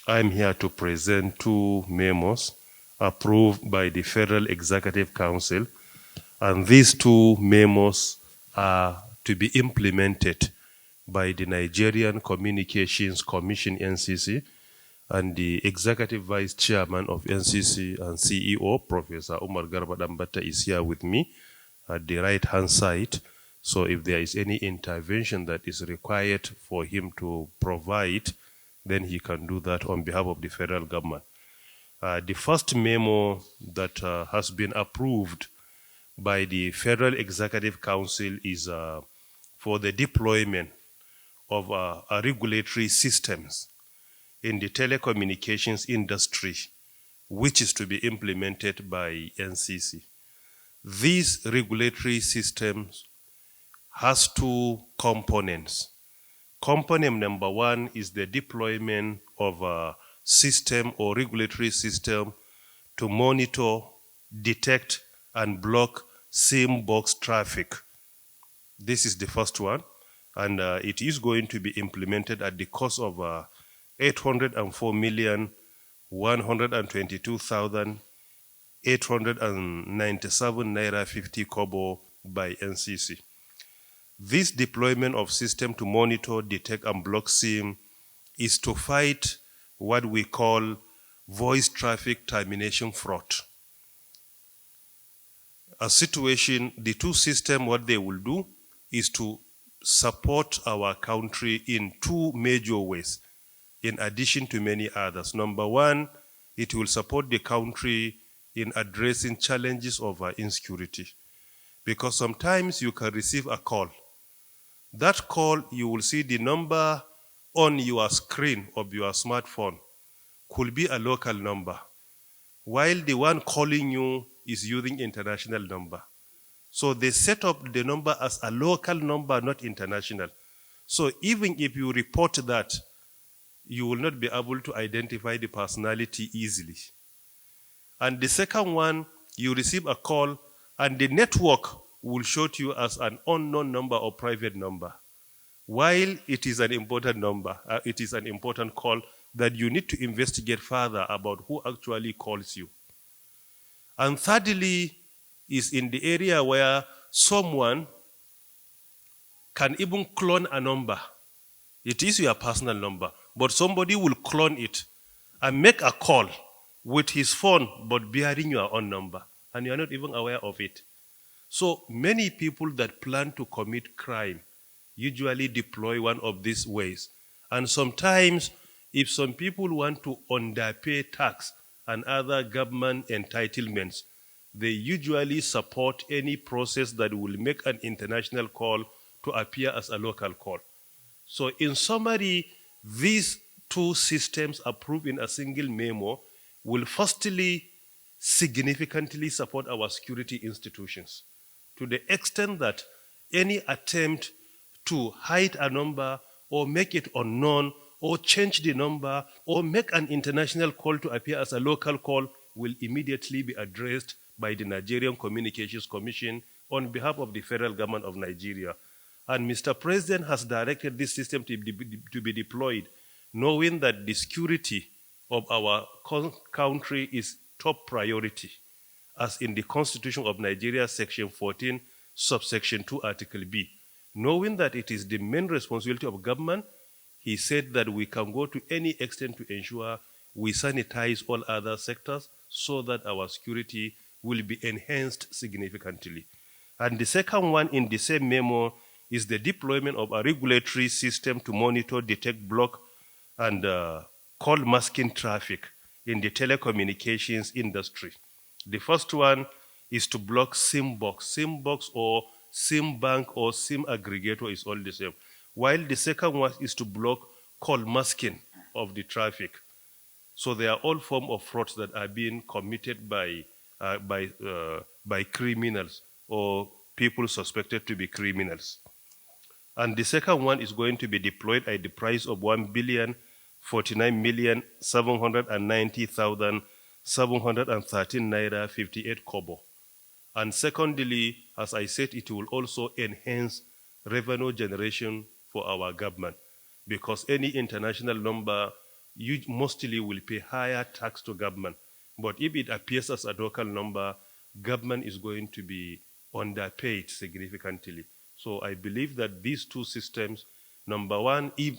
I'm here to present two memos approved by the Federal Executive Council, and these two memos are to be implemented by the Nigerian Communications Commission, NCC, and the Executive Vice Chairman of NCC and CEO, Professor Umar Garba Dambata, is here with me at the right-hand side. So if there is any intervention that is required for him to provide, then he can do that on behalf of the federal government. The first memo that has been approved by the Federal Executive Council is for the deployment of regulatory systems in the telecommunications industry, which is to be implemented by NCC. These regulatory systems has two components. Component number one is the deployment of a system or regulatory system to monitor, detect, and block SIM box traffic. This is the first one, and it is going to be implemented at the cost of 804,122,897 naira 50 kobo by NCC. This deployment of system to monitor, detect, and block SIM is to fight what we call voice traffic termination fraud. A situation, the two systems, what they will do is to support our country in two major ways, in addition to many others. Number one, it will support the country in addressing challenges of insecurity. Because sometimes you can receive a call. That call, you will see the number on your screen of your smartphone could be a local number, while the one calling you is using international number. So they set up the number as a local number, not international. So even if you report that, you will not be able to identify the personality easily. And the second one, you receive a call and the network will show to you as an unknown number or private number. While it is an important number, it is an important call that you need to investigate further about who actually calls you. And thirdly, is in the area where someone can even clone a number. It is your personal number, but somebody will clone it and make a call with his phone, but bearing your own number, and you are not even aware of it. So many people that plan to commit crime usually deploy one of these ways. And sometimes, if some people want to underpay tax and other government entitlements, they usually support any process that will make an international call to appear as a local call. So in summary, these two systems approved in a single memo will firstly significantly support our security institutions to the extent that any attempt to hide a number or make it unknown or change the number or make an international call to appear as a local call will immediately be addressed by the Nigerian Communications Commission on behalf of the federal government of Nigeria. And Mr. President has directed this system to be deployed, knowing that the security of our country is top priority, as in the Constitution of Nigeria, Section 14, subsection 2, Article B. Knowing that it is the main responsibility of government, he said that we can go to any extent to ensure we sanitize all other sectors so that our security will be enhanced significantly. And the second one in the same memo is the deployment of a regulatory system to monitor, detect, block, and call masking traffic in the telecommunications industry. The first one is to block SIM box. SIM box or SIM bank or SIM aggregator is all the same. While the second one is to block call masking of the traffic. So they are all forms of frauds that are being committed by criminals or people suspected to be criminals. And the second one is going to be deployed at the price of 1,049,790,713 naira 58 kobo. And secondly, as I said, it will also enhance revenue generation for our government, because any international number you mostly will pay higher tax to government. But if it appears as a local number, government is going to be underpaid significantly. So I believe that these two systems, number one, if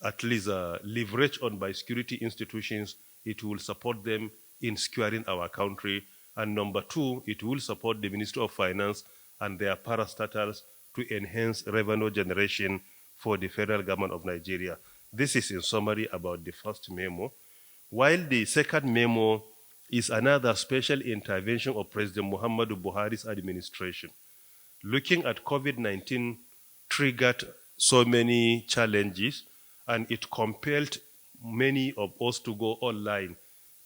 at least leveraged on by security institutions, it will support them in securing our country. And number two, it will support the Ministry of Finance and their parastatals to enhance revenue generation for the federal government of Nigeria. This is in summary about the first memo. While the second memo is another special intervention of President Muhammadu Buhari's administration. Looking at COVID-19 triggered so many challenges, and it compelled many of us to go online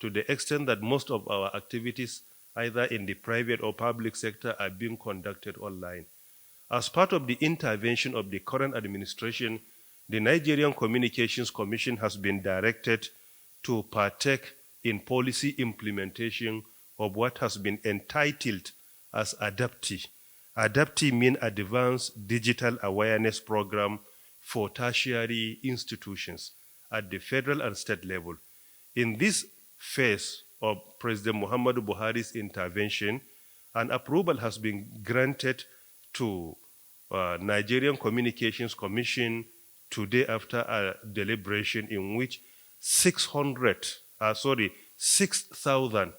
to the extent that most of our activities, either in the private or public sector, are being conducted online. As part of the intervention of the current administration, the Nigerian Communications Commission has been directed to partake in policy implementation of what has been entitled as ADAPTI. ADAPTI means Advanced Digital Awareness Program for tertiary institutions at the federal and state level. In this phase of President Muhammadu Buhari's intervention, an approval has been granted to Nigerian Communications Commission today after a deliberation in which 6,000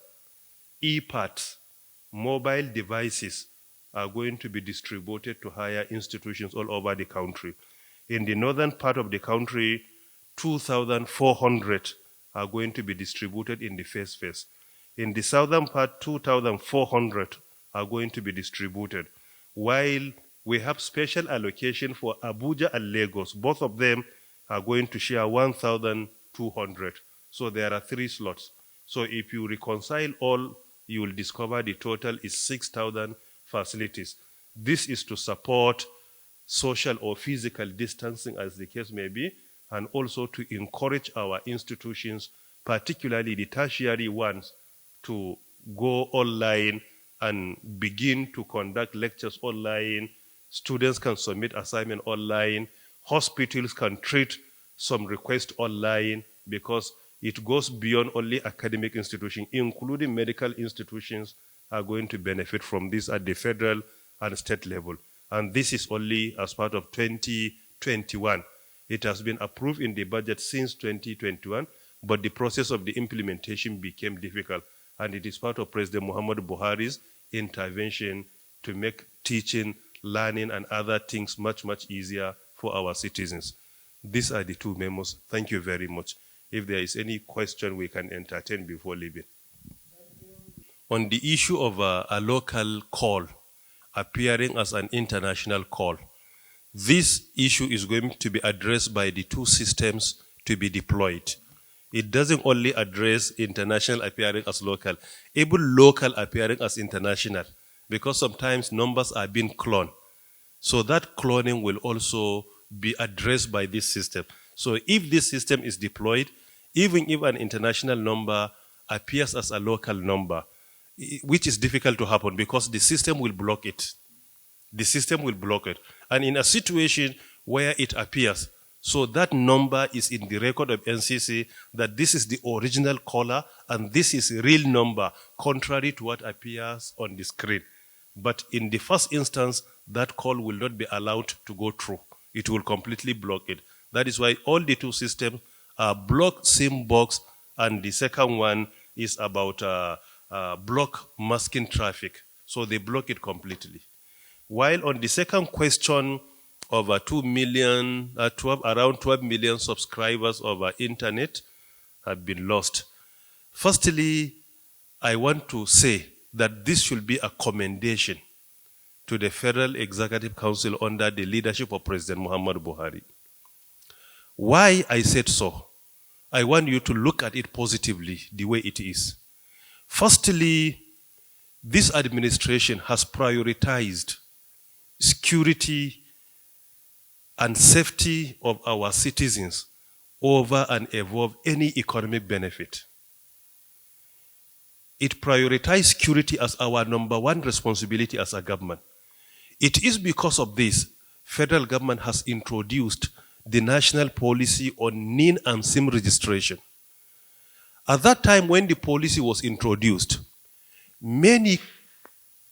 e-pads, mobile devices, are going to be distributed to higher institutions all over the country. In the northern part of the country, 2,400 are going to be distributed in the first phase. In the southern part, 2,400 are going to be distributed, while we have special allocation for Abuja and Lagos. Both of them are going to share 1,200. So there are 3 slots. So if you reconcile all, you will discover the total is 6,000 facilities. This is to support social or physical distancing, as the case may be, and also to encourage our institutions, particularly the tertiary ones, to go online and begin to conduct lectures online. Students can submit assignment online. Hospitals can treat some requests online, because it goes beyond only academic institutions, including medical institutions are going to benefit from this at the federal and state level. And this is only as part of 2021. It has been approved in the budget since 2021, but the process of the implementation became difficult. And it is part of President Muhammadu Buhari's intervention to make teaching, learning, and other things much, much easier for our citizens. These are the 2 memos. Thank you very much. If there is any question, we can entertain before leaving. On the issue of a local call appearing as an international call, this issue is going to be addressed by the 2 systems to be deployed. It doesn't only address international appearing as local, even local appearing as international, because sometimes numbers are being cloned. So that cloning will also be addressed by this system. So if this system is deployed, even if an international number appears as a local number, which is difficult to happen because the system will block it. The system will block it. And in a situation where it appears, so that number is in the record of NCC, that this is the original caller and this is a real number, contrary to what appears on the screen. But in the first instance, that call will not be allowed to go through. It will completely block it. That is why all the 2 systems are block SIM box, and the second one is about block masking traffic. So they block it completely. While on the second question of around 12 million subscribers of our internet have been lost. Firstly, I want to say that this should be a commendation to the Federal Executive Council under the leadership of President Muhammadu Buhari. Why I said so? I want you to look at it positively, the way it is. Firstly, this administration has prioritized security and safety of our citizens over and above any economic benefit. It prioritized security as our number 1 responsibility as a government. It is because of this, federal government has introduced the national policy on NIN and SIM registration. At that time when the policy was introduced, many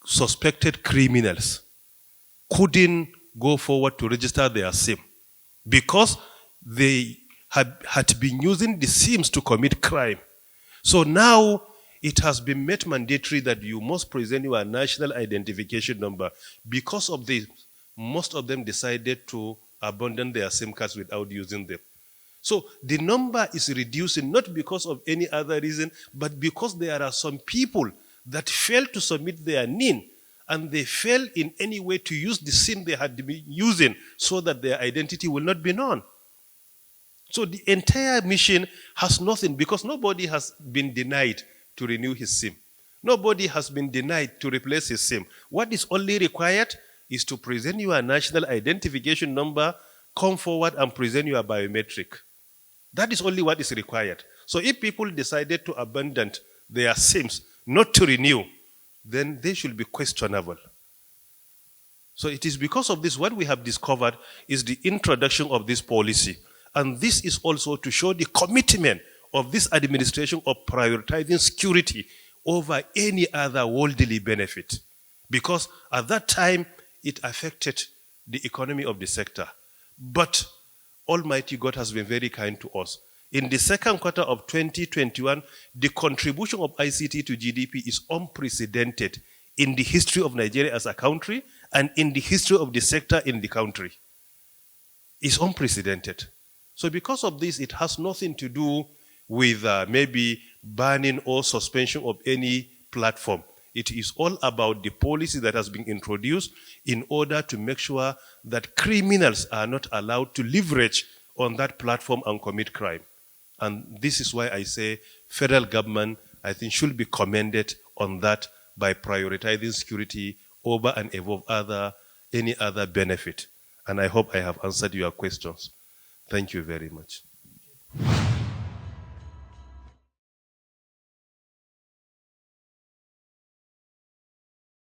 suspected criminals couldn't go forward to register their SIM because they had been using the SIMs to commit crime. So now it has been made mandatory that you must present your national identification number. Because of this, most of them decided to abandon their SIM cards without using them. So the number is reducing not because of any other reason, but because there are some people that fail to submit their NIN and they fail in any way to use the SIM they had been using so that their identity will not be known. So the entire mission has nothing because nobody has been denied to renew his SIM. Nobody has been denied to replace his SIM. What is only required is to present your national identification number, come forward and present your biometric. That is only what is required. So if people decided to abandon their SIMs, not to renew, then they should be questionable. So it is because of this, what we have discovered is the introduction of this policy. And this is also to show the commitment of this administration of prioritizing security over any other worldly benefit. Because at that time, it affected the economy of the sector. But Almighty God has been very kind to us. In the second quarter of 2021, the contribution of ICT to GDP is unprecedented in the history of Nigeria as a country and in the history of the sector in the country. It's unprecedented. So because of this, it has nothing to do with maybe banning or suspension of any platform. It is all about the policy that has been introduced in order to make sure that criminals are not allowed to leverage on that platform and commit crime. And this is why I say federal government, I think, should be commended on that by prioritizing security over and above any other benefit. And I hope I have answered your questions. Thank you very much.